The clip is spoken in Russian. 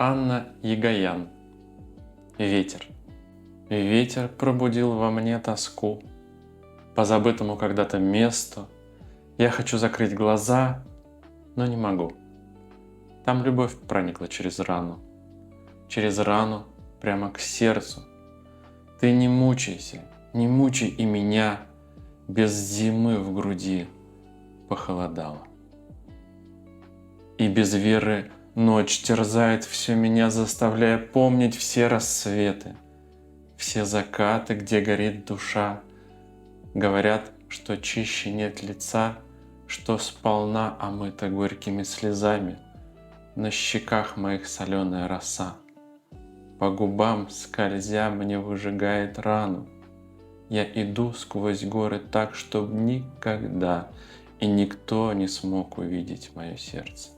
Анна Егоян. Ветер. Ветер пробудил во мне тоску по забытому когда-то месту. Я хочу закрыть глаза, но не могу. Там любовь проникла через рану прямо к сердцу. Ты не мучайся, не мучай и меня, без зимы в груди похолодало. И без веры ночь терзает все меня, заставляя помнить все рассветы, все закаты, где горит душа. Говорят, что чище нет лица, что сполна омыта горькими слезами, на щеках моих соленая роса. По губам скользя мне выжигает рану. Я иду сквозь горы так, чтоб никогда и никто не смог увидеть мое сердце.